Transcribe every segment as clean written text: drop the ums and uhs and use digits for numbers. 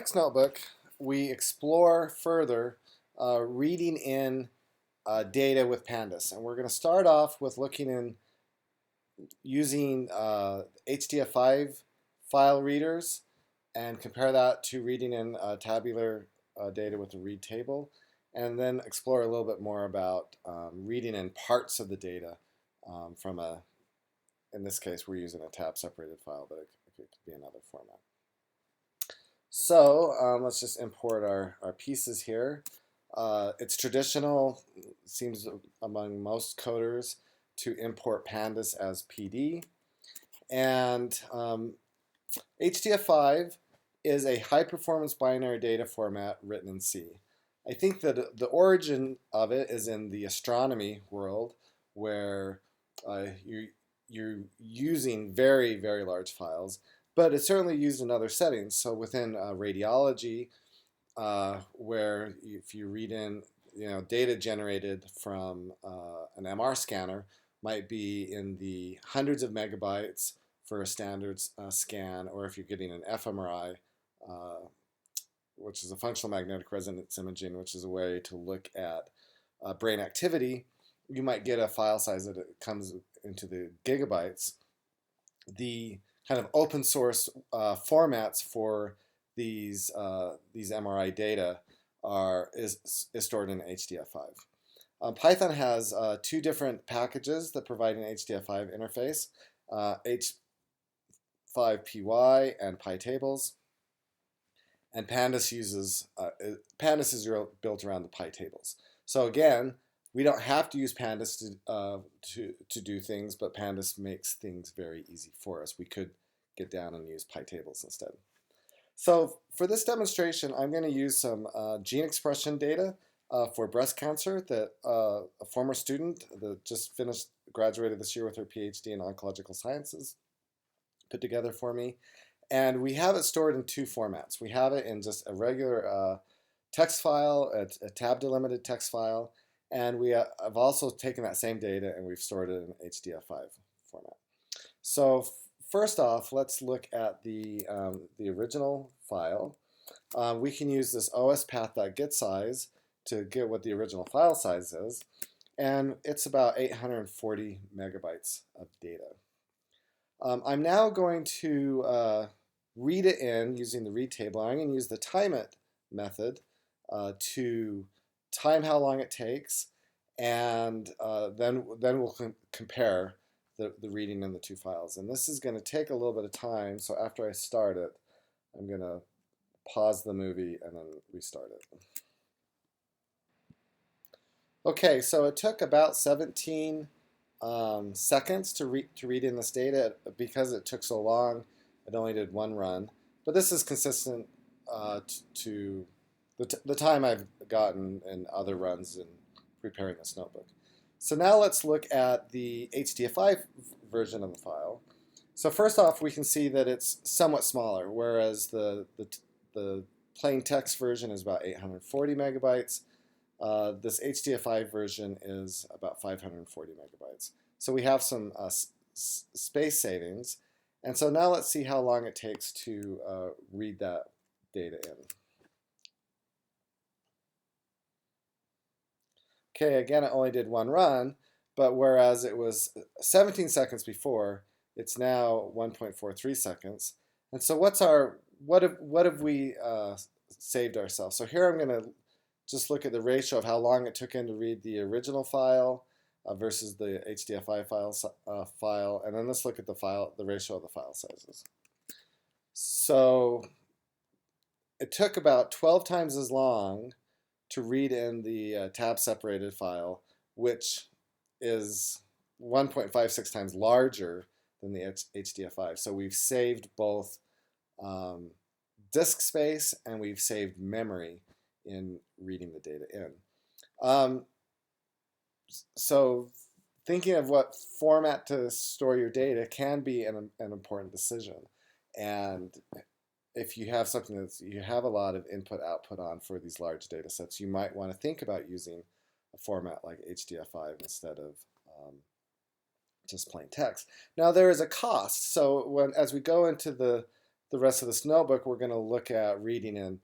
Next notebook, we explore further reading in data with Pandas. And we're going to start off with looking in using HDF5 file readers and compare that to reading in tabular data with a read table. And then explore a little bit more about reading in parts of the data from in this case, we're using a tab separated file, but it could be another format. So let's just import our pieces here. It's traditional, seems among most coders, to import Pandas as PD. And HDF5 is a high-performance binary data format written in C. I think that the origin of it is in the astronomy world, where you're using very, very large files, but it's certainly used in other settings. So within radiology, where if you read in, data generated from an MR scanner might be in the hundreds of megabytes for a standard scan, or if you're getting an fMRI, which is a functional magnetic resonance imaging, which is a way to look at brain activity, you might get a file size that comes into the gigabytes. The kind of open source formats for these MRI data is stored in HDF5. Python has two different packages that provide an HDF5 interface, H5py and PyTables. And Pandas is built around the PyTables. So again, we don't have to use Pandas to do things, but Pandas makes things very easy for us. We could get down and use PyTables instead. So for this demonstration, I'm going to use some gene expression data for breast cancer that a former student that just graduated this year with her PhD in oncological sciences put together for me. And we have it stored in two formats. We have it in just a regular text file, a tab delimited text file, and we have also taken that same data and we've stored it in HDF5 format. So first off, let's look at the original file. We can use this ospath.getSize to get what the original file size is, and it's about 840 megabytes of data. I'm now going to read it in using the read table. I'm going to use the time it method to time how long it takes, and then we'll compare the reading in the two files. And this is going to take a little bit of time, so after I start it, I'm going to pause the movie and then restart it. Okay, so it took about 17 seconds to read in this data. Because it took so long, it only did one run. But this is consistent to the time I've gotten in other runs in preparing this notebook. So now let's look at the HDF5 version of the file. So first off, we can see that it's somewhat smaller, whereas the plain text version is about 840 megabytes. This HDF5 version is about 540 megabytes. So we have some space savings. And so now let's see how long it takes to read that data in. Okay, again, it only did one run, but whereas it was 17 seconds before, it's now 1.43 seconds. And so what have we saved ourselves? So here I'm going to just look at the ratio of how long it took in to read the original file versus the HDF5 file, and then let's look at the ratio of the file sizes. So it took about 12 times as long to read in the tab separated file, which is 1.56 times larger than the HDF5. So we've saved both disk space and we've saved memory in reading the data in. So thinking of what format to store your data can be an important decision. And if you have something that you have a lot of input output on for these large data sets, you might want to think about using a format like HDF5 instead of just plain text. Now there is a cost. So as we go into the the rest of this notebook, we're going to look at reading in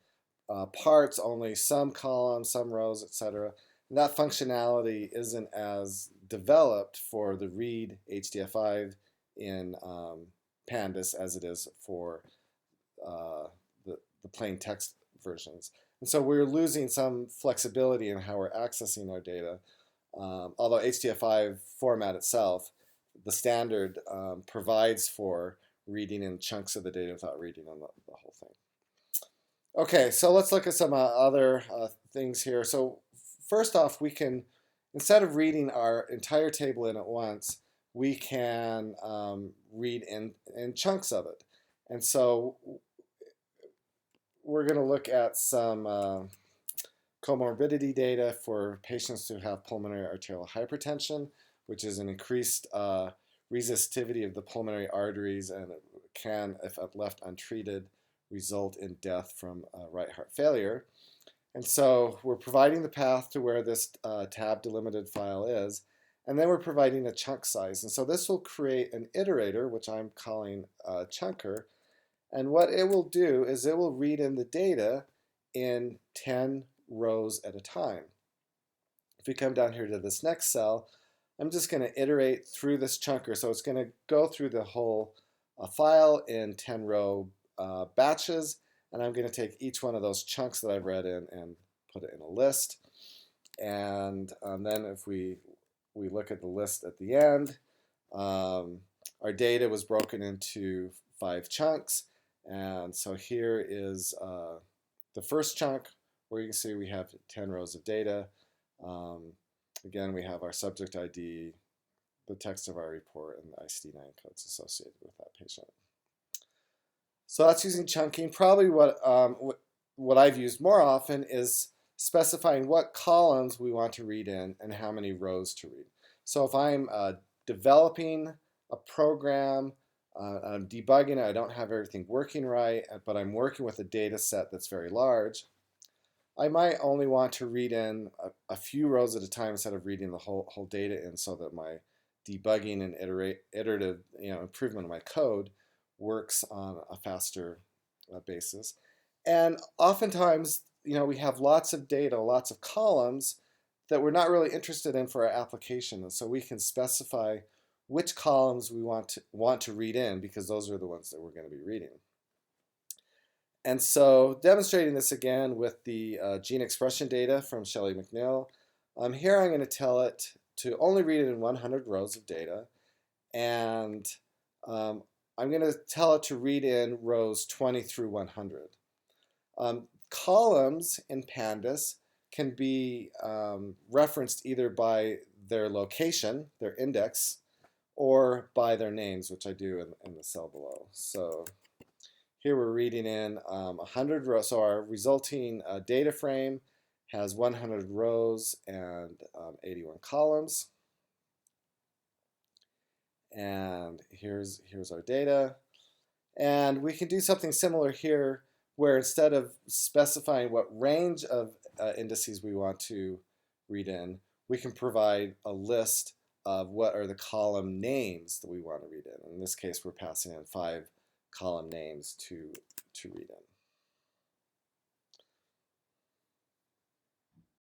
parts only, some columns, some rows, etc. And that functionality isn't as developed for the read HDF5 in Pandas as it is for the plain text versions. And so we're losing some flexibility in how we're accessing our data. Although HDF5 format itself, the standard provides for reading in chunks of the data without reading on the whole thing. Okay, so let's look at some other things here. So first off, we can, instead of reading our entire table in at once, we can read in chunks of it. And so we're going to look at some comorbidity data for patients who have pulmonary arterial hypertension, which is an increased resistivity of the pulmonary arteries, and it can, if left untreated, result in death from right heart failure. And so we're providing the path to where this tab delimited file is, and then we're providing a chunk size. And so this will create an iterator, which I'm calling a chunker, and what it will do is it will read in the data in 10 rows at a time. If we come down here to this next cell, I'm just going to iterate through this chunker. So it's going to go through the whole file in 10 row batches, and I'm going to take each one of those chunks that I've read in and put it in a list. And then if we look at the list at the end, our data was broken into 5 chunks. And so here is the first chunk, where you can see we have 10 rows of data. Again, we have our subject ID, the text of our report, and the ICD-9 codes associated with that patient. So that's using chunking. Probably what I've used more often is specifying what columns we want to read in and how many rows to read. So if I'm developing a program, I'm debugging it, I don't have everything working right, but I'm working with a data set that's very large, I might only want to read in a few rows at a time instead of reading the whole data in, so that my debugging and iterative improvement of my code works on a faster basis. And oftentimes, we have lots of data, lots of columns that we're not really interested in for our application, and so we can specify which columns we want to read in, because those are the ones that we're going to be reading. And so demonstrating this again with the gene expression data from Shelley McNeil, here I'm going to tell it to only read it in 100 rows of data, and I'm going to tell it to read in rows 20 through 100. Columns in Pandas can be referenced either by their location, their index, or by their names, which I do in the cell below. So here we're reading in 100 rows. So our resulting data frame has 100 rows and 81 columns. And here's our data. And we can do something similar here, where instead of specifying what range of indices we want to read in, we can provide a list of what are the column names that we want to read in. In this case, we're passing in 5 column names to read in.